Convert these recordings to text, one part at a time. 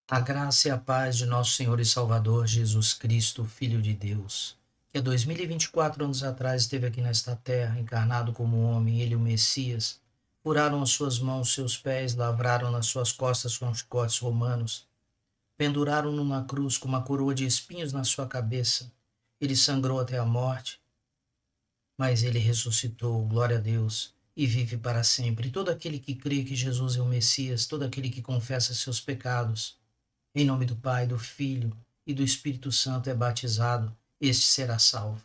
A graça e a paz de nosso Senhor e Salvador Jesus Cristo, Filho de Deus, que há 2024 anos atrás esteve aqui nesta terra, encarnado como homem, ele o Messias, furaram as suas mãos, seus pés, lavraram nas suas costas com chicotes romanos, penduraram-no na cruz com uma coroa de espinhos na sua cabeça. Ele sangrou até a morte, mas ele ressuscitou, glória a Deus, e vive para sempre. E todo aquele que crê que Jesus é o Messias, todo aquele que confessa seus pecados, em nome do Pai, do Filho e do Espírito Santo é batizado, este será salvo.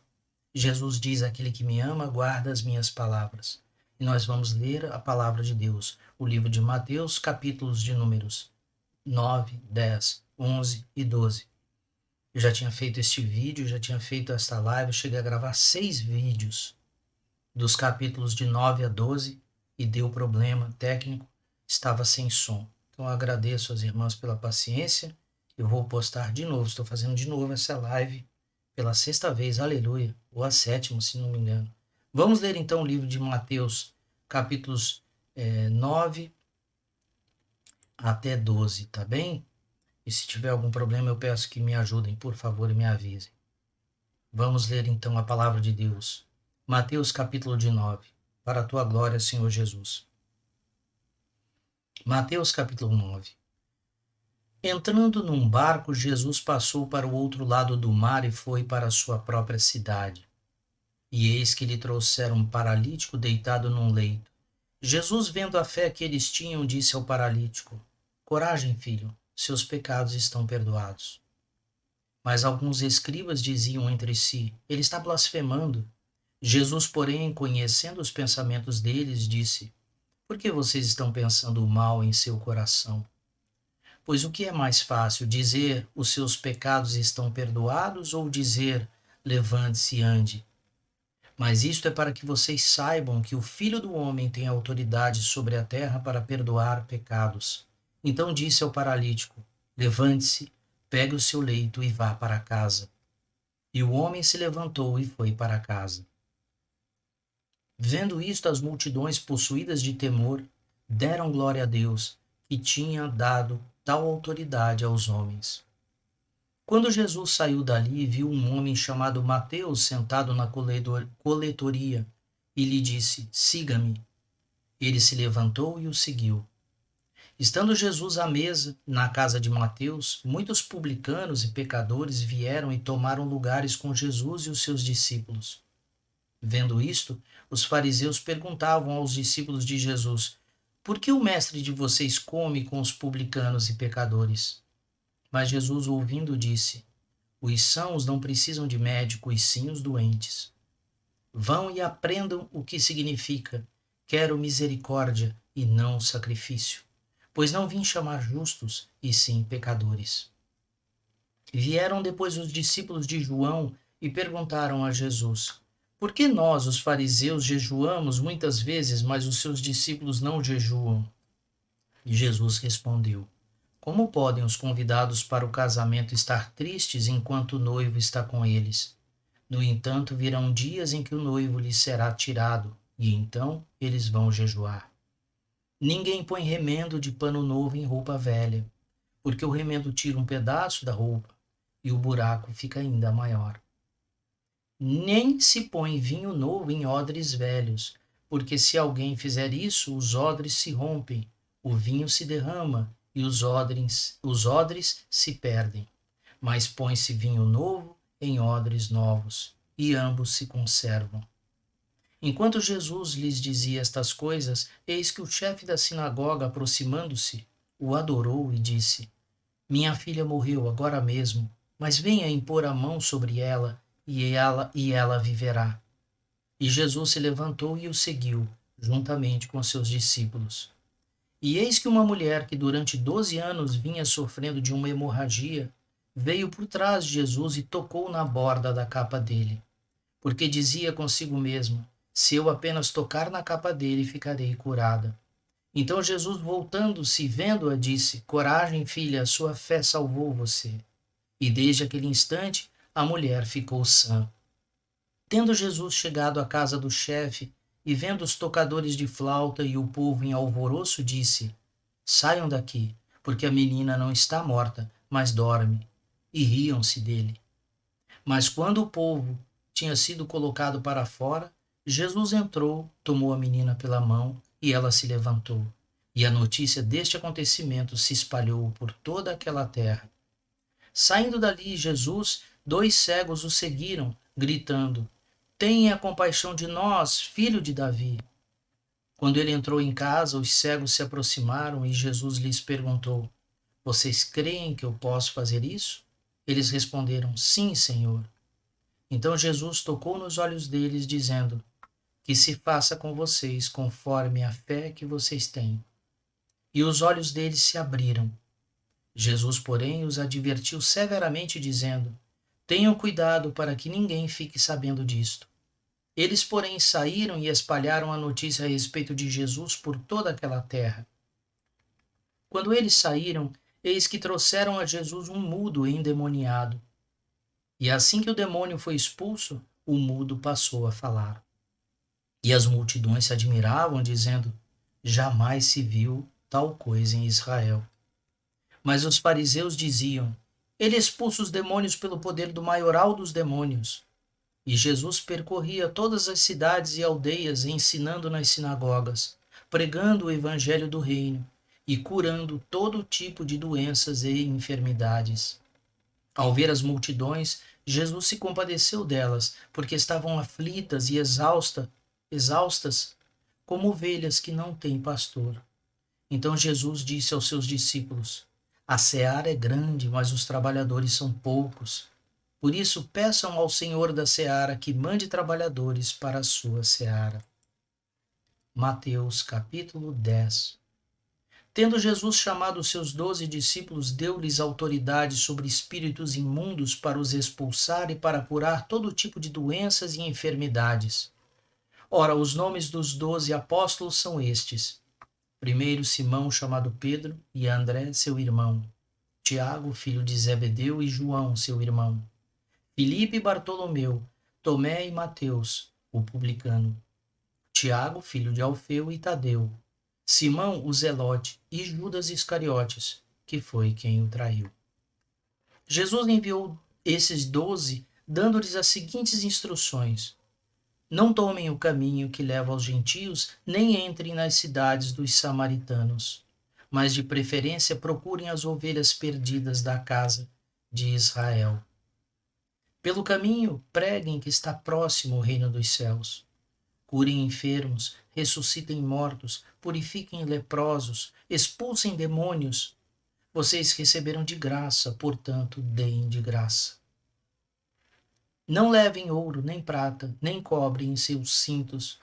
Jesus diz: aquele que me ama, guarda as minhas palavras. E nós vamos ler a palavra de Deus, o livro de Mateus, capítulos de números 9, 10, 11 e 12. Eu já tinha feito este vídeo, já tinha feito esta live, eu cheguei a gravar 6 vídeos dos capítulos de 9 a 12 e deu problema técnico, estava sem som. Então eu agradeço às irmãs pela paciência. Eu vou postar de novo, estou fazendo de novo essa live pela 6ª vez, aleluia, ou a 7ª, se não me engano. Vamos ler então o livro de Mateus, capítulos 9 até 12, tá bem? E se tiver algum problema, eu peço que me ajudem, por favor, e me avisem. Vamos ler então a palavra de Deus. Mateus capítulo de 9. Para a tua glória, Senhor Jesus. Mateus capítulo 9. Entrando num barco, Jesus passou para o outro lado do mar e foi para a sua própria cidade. E eis que lhe trouxeram um paralítico deitado num leito. Jesus, vendo a fé que eles tinham, disse ao paralítico: coragem, filho, seus pecados estão perdoados. Mas alguns escribas diziam entre si: ele está blasfemando. Jesus, porém, conhecendo os pensamentos deles, disse: por que vocês estão pensando o mal em seu coração? Pois o que é mais fácil, dizer os seus pecados estão perdoados ou dizer levante-se e ande? Mas isto é para que vocês saibam que o Filho do Homem tem autoridade sobre a terra para perdoar pecados. Então disse ao paralítico: levante-se, pegue o seu leito e vá para casa. E o homem se levantou e foi para casa. Vendo isto, as multidões, possuídas de temor, deram glória a Deus, que tinha dado tal autoridade aos homens. Quando Jesus saiu dali, viu um homem chamado Mateus sentado na coletoria e lhe disse: siga-me. Ele se levantou e o seguiu. Estando Jesus à mesa, na casa de Mateus, muitos publicanos e pecadores vieram e tomaram lugares com Jesus e os seus discípulos. Vendo isto, os fariseus perguntavam aos discípulos de Jesus: por que o mestre de vocês come com os publicanos e pecadores? Mas Jesus, ouvindo, disse: os sãos não precisam de médico, e sim os doentes. Vão e aprendam o que significa: quero misericórdia e não sacrifício, pois não vim chamar justos, e sim pecadores. Vieram depois os discípulos de João e perguntaram a Jesus: por que nós, os fariseus, jejuamos muitas vezes, mas os seus discípulos não jejuam? E Jesus respondeu: como podem os convidados para o casamento estar tristes enquanto o noivo está com eles? No entanto, virão dias em que o noivo lhes será tirado, e então eles vão jejuar. Ninguém põe remendo de pano novo em roupa velha, porque o remendo tira um pedaço da roupa, e o buraco fica ainda maior. Nem se põe vinho novo em odres velhos, porque se alguém fizer isso, os odres se rompem, o vinho se derrama e os odres se perdem. Mas põe-se vinho novo em odres novos, e ambos se conservam. Enquanto Jesus lhes dizia estas coisas, eis que o chefe da sinagoga, aproximando-se, o adorou e disse: minha filha morreu agora mesmo, mas venha impor a mão sobre ela, e ela viverá. E Jesus se levantou e o seguiu, juntamente com seus discípulos. E eis que uma mulher que durante 12 anos vinha sofrendo de uma hemorragia, veio por trás de Jesus e tocou na borda da capa dele, porque dizia consigo mesma: se eu apenas tocar na capa dele, ficarei curada. Então Jesus, voltando-se e vendo-a, disse: coragem, filha, a sua fé salvou você. E desde aquele instante, a mulher ficou sã. Tendo Jesus chegado à casa do chefe, e vendo os tocadores de flauta e o povo em alvoroço, disse: saiam daqui, porque a menina não está morta, mas dorme. E riam-se dele. Mas quando o povo tinha sido colocado para fora, Jesus entrou, tomou a menina pela mão e ela se levantou. E a notícia deste acontecimento se espalhou por toda aquela terra. Saindo dali, Jesus, 2 cegos o seguiram, gritando: Tenha compaixão de nós, filho de Davi. Quando ele entrou em casa, os cegos se aproximaram e Jesus lhes perguntou: Vocês creem que eu posso fazer isso? Eles responderam: Sim, Senhor. Então Jesus tocou nos olhos deles, dizendo: Que se faça com vocês conforme a fé que vocês têm. E os olhos deles se abriram. Jesus, porém, os advertiu severamente, dizendo: Tenham cuidado para que ninguém fique sabendo disto. Eles, porém, saíram e espalharam a notícia a respeito de Jesus por toda aquela terra. Quando eles saíram, eis que trouxeram a Jesus um mudo endemoniado. E assim que o demônio foi expulso, o mudo passou a falar. E as multidões se admiravam, dizendo: Jamais se viu tal coisa em Israel. Mas os fariseus diziam: Ele expulsa os demônios pelo poder do maioral dos demônios. E Jesus percorria todas as cidades e aldeias, ensinando nas sinagogas, pregando o evangelho do reino e curando todo tipo de doenças e enfermidades. Ao ver as multidões, Jesus se compadeceu delas, porque estavam aflitas e exaustas, como ovelhas que não têm pastor. Então Jesus disse aos seus discípulos: A seara é grande, mas os trabalhadores são poucos. Por isso, peçam ao Senhor da seara que mande trabalhadores para a sua seara. Mateus capítulo 10. Tendo Jesus chamado os seus 12 discípulos, deu-lhes autoridade sobre espíritos imundos para os expulsar e para curar todo tipo de doenças e enfermidades. Ora, os nomes dos 12 apóstolos são estes: primeiro Simão, chamado Pedro, e André, seu irmão; Tiago, filho de Zebedeu, e João, seu irmão; Filipe e Bartolomeu, Tomé e Mateus, o publicano; Tiago, filho de Alfeu, e Tadeu; Simão, o Zelote, e Judas Iscariotes, que foi quem o traiu. Jesus enviou esses 12, dando-lhes as seguintes instruções: Não tomem o caminho que leva aos gentios, nem entrem nas cidades dos samaritanos, mas de preferência procurem as ovelhas perdidas da casa de Israel. Pelo caminho, preguem que está próximo o reino dos céus. Curem enfermos, ressuscitem mortos, purifiquem leprosos, expulsem demônios. Vocês receberam de graça, portanto, deem de graça. Não levem ouro, nem prata, nem cobre em seus cintos,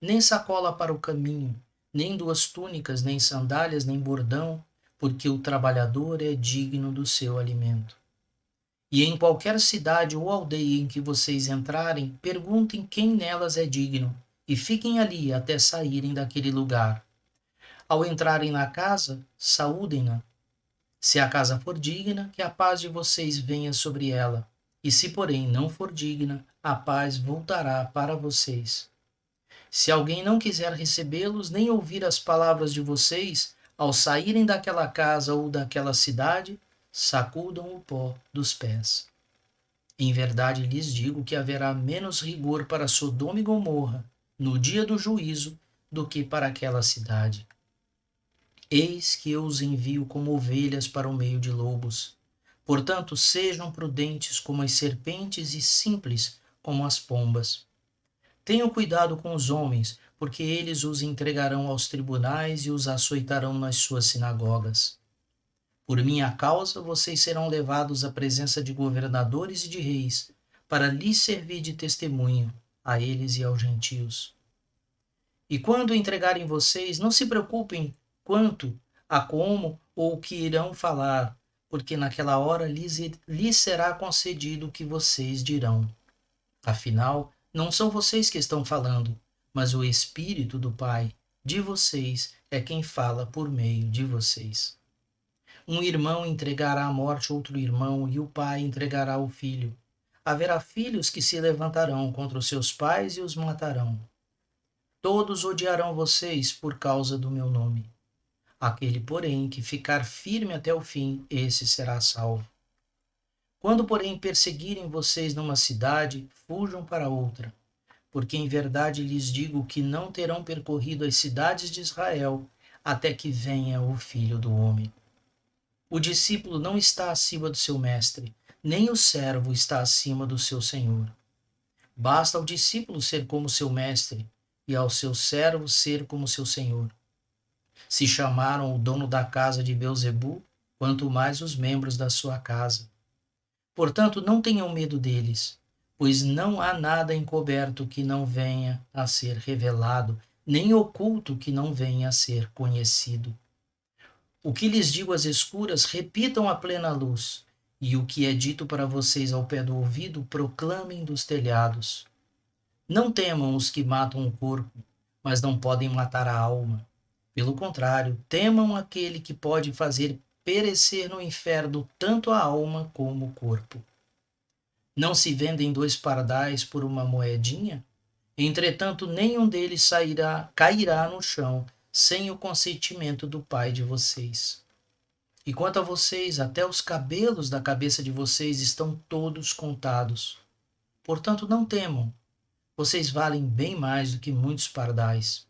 nem sacola para o caminho, nem 2 túnicas, nem sandálias, nem bordão, porque o trabalhador é digno do seu alimento. E em qualquer cidade ou aldeia em que vocês entrarem, perguntem quem nelas é digno, e fiquem ali até saírem daquele lugar. Ao entrarem na casa, saúdem-na. Se a casa for digna, que a paz de vocês venha sobre ela. E se, porém, não for digna, a paz voltará para vocês. Se alguém não quiser recebê-los, nem ouvir as palavras de vocês, ao saírem daquela casa ou daquela cidade, sacudam o pó dos pés. Em verdade lhes digo que haverá menos rigor para Sodoma e Gomorra no dia do juízo do que para aquela cidade. Eis que eu os envio como ovelhas para o meio de lobos. Portanto, sejam prudentes como as serpentes e simples como as pombas. Tenham cuidado com os homens, porque eles os entregarão aos tribunais e os açoitarão nas suas sinagogas. Por minha causa, vocês serão levados à presença de governadores e de reis, para lhes servir de testemunho a eles e aos gentios. E quando entregarem vocês, não se preocupem quanto a como ou o que irão falar, porque naquela hora lhes será concedido o que vocês dirão. Afinal, não são vocês que estão falando, mas o Espírito do Pai de vocês é quem fala por meio de vocês. Um irmão entregará à morte outro irmão, e o pai entregará o filho. Haverá filhos que se levantarão contra os seus pais e os matarão. Todos odiarão vocês por causa do meu nome. Aquele, porém, que ficar firme até o fim, esse será salvo. Quando, porém, perseguirem vocês numa cidade, fujam para outra, porque em verdade lhes digo que não terão percorrido as cidades de Israel até que venha o Filho do Homem. O discípulo não está acima do seu mestre, nem o servo está acima do seu senhor. Basta ao discípulo ser como seu mestre e ao seu servo ser como seu senhor. Se chamaram o dono da casa de Beelzebu, quanto mais os membros da sua casa. Portanto, não tenham medo deles, pois não há nada encoberto que não venha a ser revelado, nem oculto que não venha a ser conhecido. O que lhes digo às escuras, repitam à plena luz, e o que é dito para vocês ao pé do ouvido, proclamem dos telhados. Não temam os que matam o corpo, mas não podem matar a alma. Pelo contrário, temam aquele que pode fazer perecer no inferno tanto a alma como o corpo. Não se vendem 2 pardais por uma moedinha? Entretanto, nenhum deles cairá no chão sem o consentimento do Pai de vocês. E quanto a vocês, até os cabelos da cabeça de vocês estão todos contados. Portanto, não temam. Vocês valem bem mais do que muitos pardais.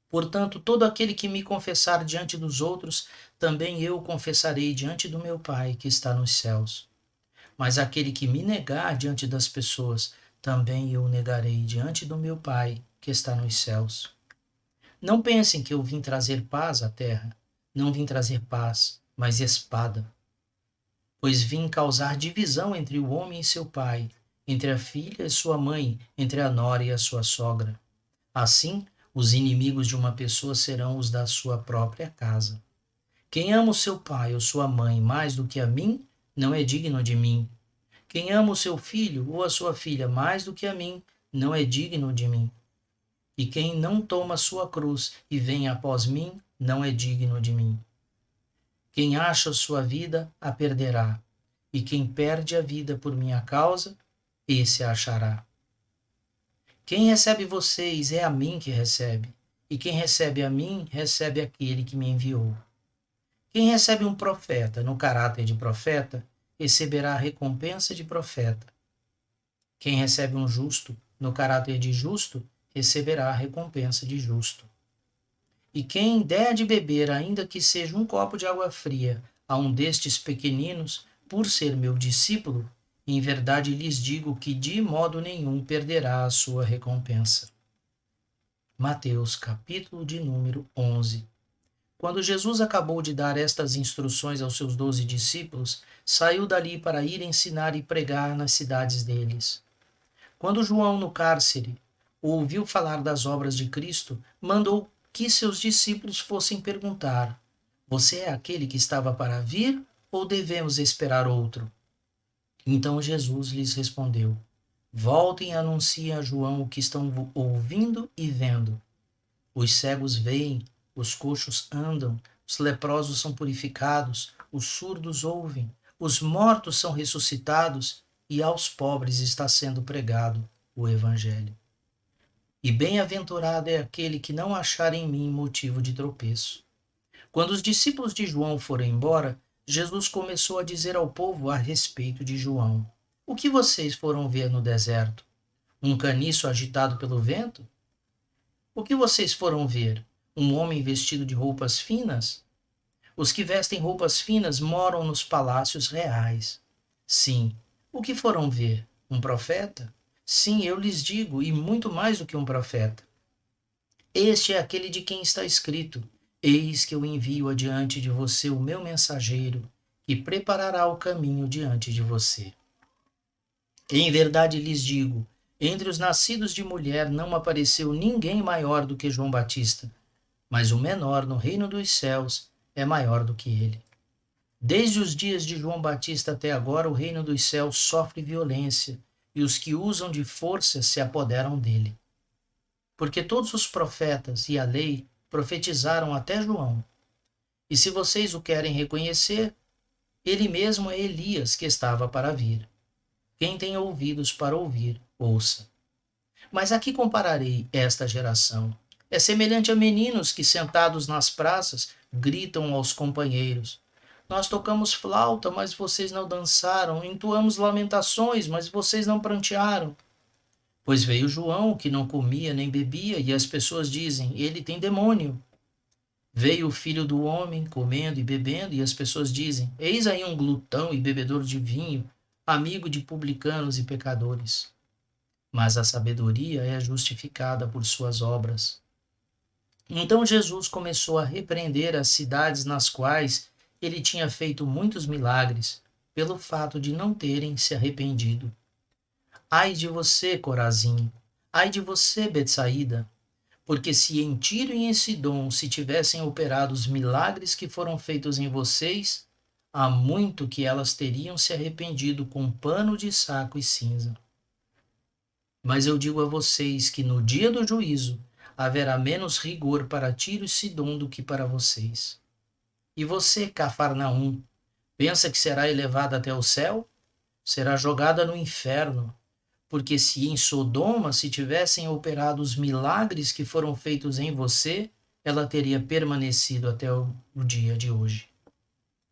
Portanto, todo aquele que me confessar diante dos outros, também eu confessarei diante do meu Pai que está nos céus. Mas aquele que me negar diante das pessoas, também eu negarei diante do meu Pai que está nos céus. Não pensem que eu vim trazer paz à terra. Não vim trazer paz, mas espada. Pois vim causar divisão entre o homem e seu pai, entre a filha e sua mãe, entre a nora e a sua sogra. Assim, os inimigos de uma pessoa serão os da sua própria casa. Quem ama o seu pai ou sua mãe mais do que a mim, não é digno de mim. Quem ama o seu filho ou a sua filha mais do que a mim, não é digno de mim. E quem não toma sua cruz e vem após mim, não é digno de mim. Quem acha sua vida, a perderá. E quem perde a vida por minha causa, esse a achará. Quem recebe vocês é a mim que recebe. E quem recebe a mim, recebe aquele que me enviou. Quem recebe um profeta no caráter de profeta, receberá a recompensa de profeta. Quem recebe um justo no caráter de justo, receberá a recompensa de justo. E quem der de beber, ainda que seja um copo de água fria, a um destes pequeninos, por ser meu discípulo, em verdade lhes digo que de modo nenhum perderá a sua recompensa. Mateus, capítulo de número 11. Quando Jesus acabou de dar estas instruções aos seus 12 discípulos, saiu dali para ir ensinar e pregar nas cidades deles. Quando João, no cárcere, ouviu falar das obras de Cristo, mandou que seus discípulos fossem perguntar: Você é aquele que estava para vir ou devemos esperar outro? Então Jesus lhes respondeu: Voltem e anunciem a João o que estão ouvindo e vendo. Os cegos veem, os coxos andam, os leprosos são purificados, os surdos ouvem, os mortos são ressuscitados e aos pobres está sendo pregado o Evangelho. E bem-aventurado é aquele que não achar em mim motivo de tropeço. Quando os discípulos de João foram embora, Jesus começou a dizer ao povo a respeito de João: O que vocês foram ver no deserto? Um caniço agitado pelo vento? O que vocês foram ver? Um homem vestido de roupas finas? Os que vestem roupas finas moram nos palácios reais. Sim, o que foram ver? Um profeta? Sim, eu lhes digo, e muito mais do que um profeta. Este é aquele de quem está escrito: Eis que eu envio adiante de você o meu mensageiro, que preparará o caminho diante de você. Em verdade lhes digo, entre os nascidos de mulher não apareceu ninguém maior do que João Batista, mas o menor no reino dos céus é maior do que ele. Desde os dias de João Batista até agora, o reino dos céus sofre violência, e os que usam de força se apoderam dele. Porque todos os profetas e a lei profetizaram até João. E se vocês o querem reconhecer, ele mesmo é Elias que estava para vir. Quem tem ouvidos para ouvir, ouça. Mas a que compararei esta geração? É semelhante a meninos que, sentados nas praças, gritam aos companheiros: Nós tocamos flauta, mas vocês não dançaram. Entoamos lamentações, mas vocês não prantearam. Pois veio João, que não comia nem bebia, e as pessoas dizem: Ele tem demônio. Veio o Filho do Homem, comendo e bebendo, e as pessoas dizem: Eis aí um glutão e bebedor de vinho, amigo de publicanos e pecadores. Mas a sabedoria é justificada por suas obras. Então Jesus começou a repreender as cidades nas quais ele tinha feito muitos milagres, pelo fato de não terem se arrependido. Ai de você, Corazim! Ai de você, Betsaída! Porque se em Tiro e em Sidom se tivessem operado os milagres que foram feitos em vocês, há muito que elas teriam se arrependido com pano de saco e cinza. Mas eu digo a vocês que no dia do juízo haverá menos rigor para Tiro e Sidom do que para vocês. E você, Cafarnaum, pensa que será elevada até o céu? Será jogada no inferno. Porque se em Sodoma se tivessem operado os milagres que foram feitos em você, ela teria permanecido até o dia de hoje.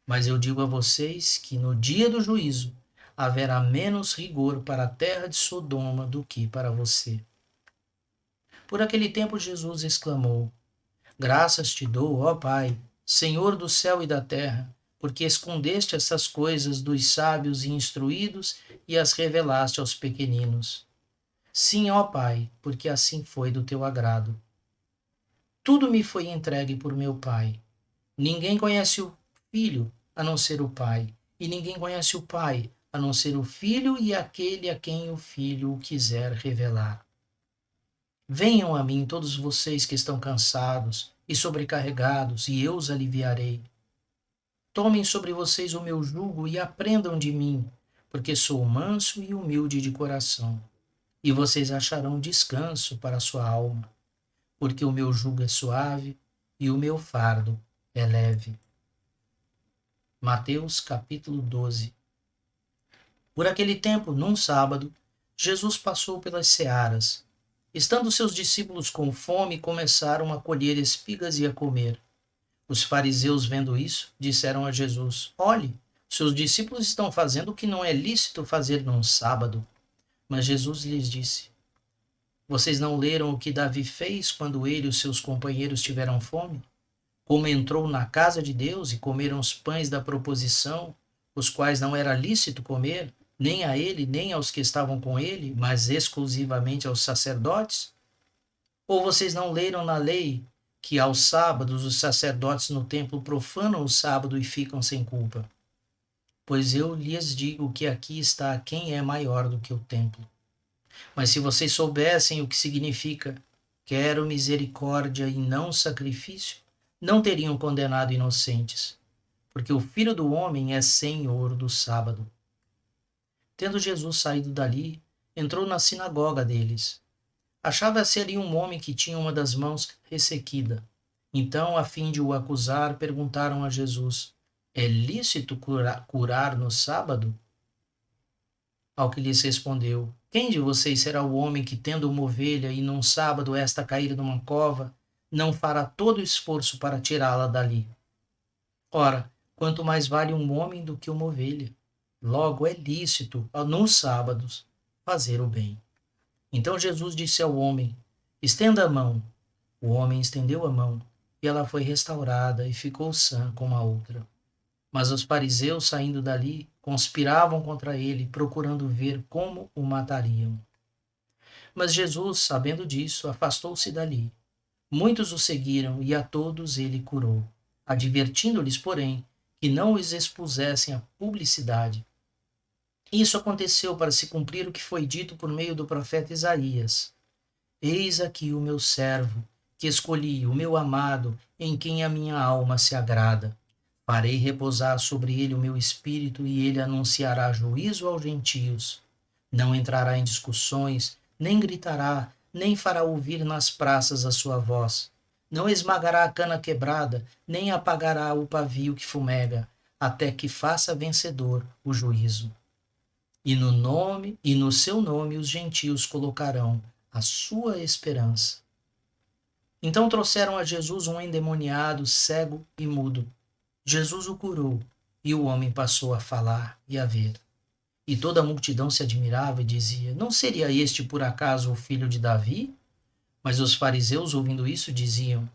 Mas eu digo a vocês que no dia do juízo haverá menos rigor para a terra de Sodoma do que para você. Por aquele tempo Jesus exclamou: Graças te dou, ó Pai, Senhor do céu e da terra, porque escondeste essas coisas dos sábios e instruídos e as revelaste aos pequeninos. Sim, ó Pai, porque assim foi do teu agrado. Tudo me foi entregue por meu Pai. Ninguém conhece o Filho a não ser o Pai, e ninguém conhece o Pai a não ser o Filho e aquele a quem o Filho o quiser revelar. Venham a mim todos vocês que estão cansados e sobrecarregados, e eu os aliviarei. Tomem sobre vocês o meu jugo e aprendam de mim, porque sou manso e humilde de coração, e vocês acharão descanso para a sua alma, porque o meu jugo é suave e o meu fardo é leve. Mateus capítulo 12. Por aquele tempo, num sábado, Jesus passou pelas searas. Estando seus discípulos com fome, começaram a colher espigas e a comer. Os fariseus, vendo isso, disseram a Jesus: Olhe, seus discípulos estão fazendo o que não é lícito fazer num sábado. Mas Jesus lhes disse: Vocês não leram o que Davi fez quando ele e os seus companheiros tiveram fome? Como entrou na casa de Deus e comeram os pães da proposição, os quais não era lícito comer, nem a ele, nem aos que estavam com ele, mas exclusivamente aos sacerdotes? Ou vocês não leram na lei que aos sábados os sacerdotes no templo profanam o sábado e ficam sem culpa? Pois eu lhes digo que aqui está quem é maior do que o templo. Mas se vocês soubessem o que significa quero misericórdia e não sacrifício, não teriam condenado inocentes, porque o Filho do Homem é Senhor do sábado. Tendo Jesus saído dali, entrou na sinagoga deles. Achava-se ali um homem que tinha uma das mãos ressequida. Então, a fim de o acusar, perguntaram a Jesus: É lícito curar no sábado? Ao que lhes respondeu: Quem de vocês será o homem que, tendo uma ovelha e num sábado esta cair numa cova, não fará todo o esforço para tirá-la dali? Ora, quanto mais vale um homem do que uma ovelha? Logo é lícito, nos sábados, fazer o bem. Então Jesus disse ao homem: Estenda a mão. O homem estendeu a mão, e ela foi restaurada e ficou sã como a outra. Mas os fariseus, saindo dali, conspiravam contra ele, procurando ver como o matariam. Mas Jesus, sabendo disso, afastou-se dali. Muitos o seguiram, e a todos ele curou, advertindo-lhes, porém, que não os expusessem à publicidade. Isso aconteceu para se cumprir o que foi dito por meio do profeta Isaías: Eis aqui o meu servo, que escolhi, o meu amado, em quem a minha alma se agrada. Farei repousar sobre ele o meu espírito, e ele anunciará juízo aos gentios. Não entrará em discussões, nem gritará, nem fará ouvir nas praças a sua voz. Não esmagará a cana quebrada, nem apagará o pavio que fumega, até que faça vencedor o juízo. E no seu nome os gentios colocarão a sua esperança. Então trouxeram a Jesus um endemoniado, cego e mudo. Jesus o curou, e o homem passou a falar e a ver. E toda a multidão se admirava e dizia: Não seria este por acaso o filho de Davi? Mas os fariseus, ouvindo isso, diziam: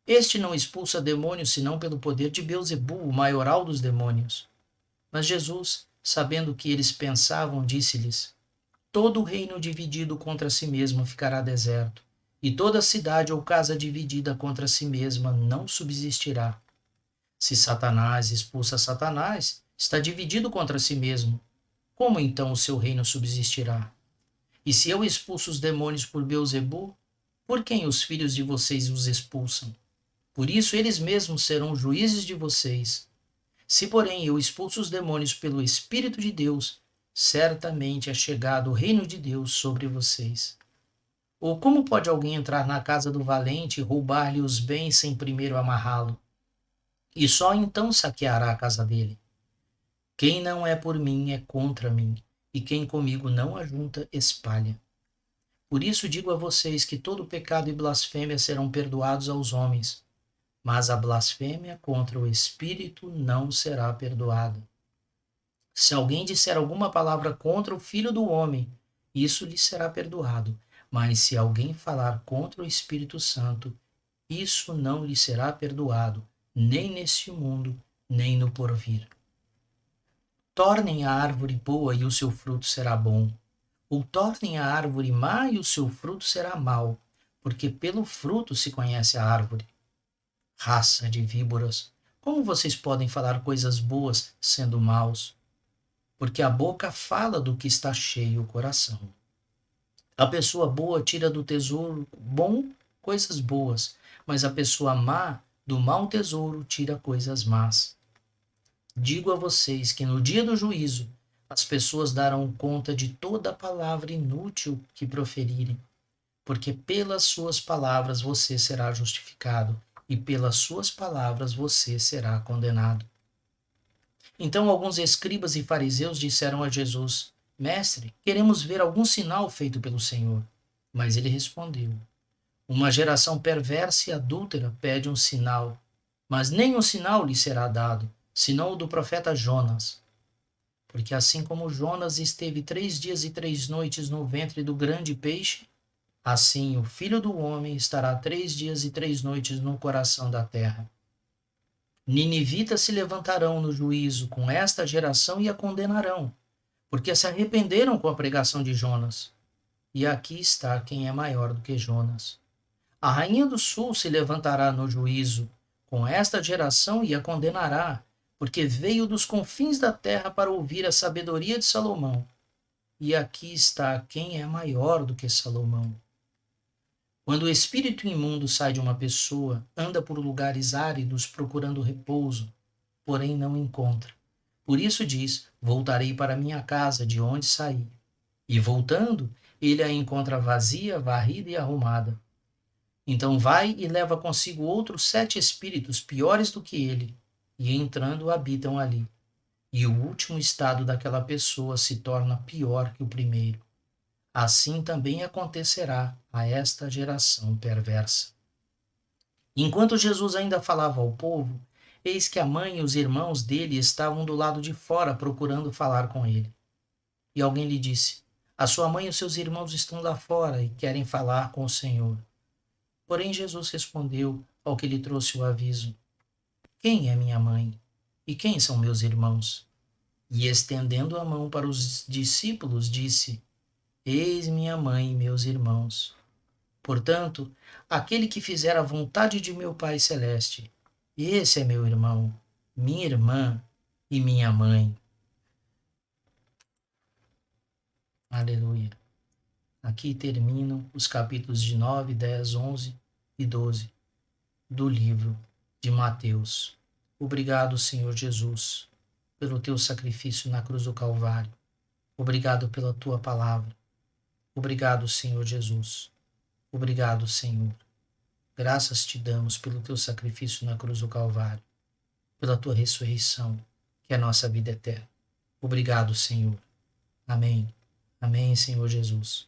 Este não expulsa demônios senão pelo poder de Beelzebu, o maioral dos demônios. Mas Jesus, sabendo o que eles pensavam, disse-lhes: Todo reino dividido contra si mesmo ficará deserto, e toda cidade ou casa dividida contra si mesma não subsistirá. Se Satanás expulsa Satanás, está dividido contra si mesmo. Como então o seu reino subsistirá? E se eu expulso os demônios por Beelzebu, por quem os filhos de vocês os expulsam? Por isso eles mesmos serão juízes de vocês. Se, porém, eu expulso os demônios pelo Espírito de Deus, certamente é chegado o reino de Deus sobre vocês. Ou como pode alguém entrar na casa do valente e roubar-lhe os bens sem primeiro amarrá-lo? E só então saqueará a casa dele. Quem não é por mim é contra mim, e quem comigo não ajunta, espalha. Por isso digo a vocês que todo pecado e blasfêmia serão perdoados aos homens, mas a blasfêmia contra o Espírito não será perdoada. Se alguém disser alguma palavra contra o Filho do Homem, isso lhe será perdoado. Mas se alguém falar contra o Espírito Santo, isso não lhe será perdoado, nem neste mundo, nem no porvir. Tornem a árvore boa e o seu fruto será bom, ou tornem a árvore má e o seu fruto será mau, porque pelo fruto se conhece a árvore. Raça de víboras, como vocês podem falar coisas boas sendo maus? Porque a boca fala do que está cheio o coração. A pessoa boa tira do tesouro bom coisas boas, mas a pessoa má do mau tesouro tira coisas más. Digo a vocês que no dia do juízo as pessoas darão conta de toda palavra inútil que proferirem, porque pelas suas palavras você será justificado e pelas suas palavras você será condenado. Então alguns escribas e fariseus disseram a Jesus: Mestre, queremos ver algum sinal feito pelo Senhor. Mas ele respondeu: Uma geração perversa e adúltera pede um sinal, mas nenhum sinal lhe será dado, senão o do profeta Jonas. Porque assim como Jonas esteve 3 dias e 3 noites no ventre do grande peixe, assim o Filho do Homem estará 3 dias e 3 noites no coração da terra. Ninivitas se levantarão no juízo com esta geração e a condenarão, porque se arrependeram com a pregação de Jonas. E aqui está quem é maior do que Jonas. A rainha do sul se levantará no juízo com esta geração e a condenará, porque veio dos confins da terra para ouvir a sabedoria de Salomão. E aqui está quem é maior do que Salomão. Quando o espírito imundo sai de uma pessoa, anda por lugares áridos procurando repouso, porém não encontra. Por isso diz: Voltarei para minha casa de onde saí. E voltando, ele a encontra vazia, varrida e arrumada. Então vai e leva consigo outros 7 espíritos piores do que ele, e entrando habitam ali. E o último estado daquela pessoa se torna pior que o primeiro. Assim também acontecerá a esta geração perversa. Enquanto Jesus ainda falava ao povo, eis que a mãe e os irmãos dele estavam do lado de fora procurando falar com ele. E alguém lhe disse: A sua mãe e os seus irmãos estão lá fora e querem falar com o Senhor. Porém Jesus respondeu ao que lhe trouxe o aviso: Quem é minha mãe? E quem são meus irmãos? E estendendo a mão para os discípulos, disse: Eis minha mãe e meus irmãos. Portanto, aquele que fizer a vontade de meu Pai Celeste, esse é meu irmão, minha irmã e minha mãe. Aleluia. Aqui terminam os capítulos de 9, 10, 11 e 12 do livro de Mateus. Obrigado, Senhor Jesus, pelo teu sacrifício na cruz do Calvário. Obrigado pela tua palavra. Obrigado, Senhor Jesus. Obrigado, Senhor. Graças te damos pelo teu sacrifício na cruz do Calvário, pela tua ressurreição, que é a nossa vida eterna. Obrigado, Senhor. Amém. Amém, Senhor Jesus.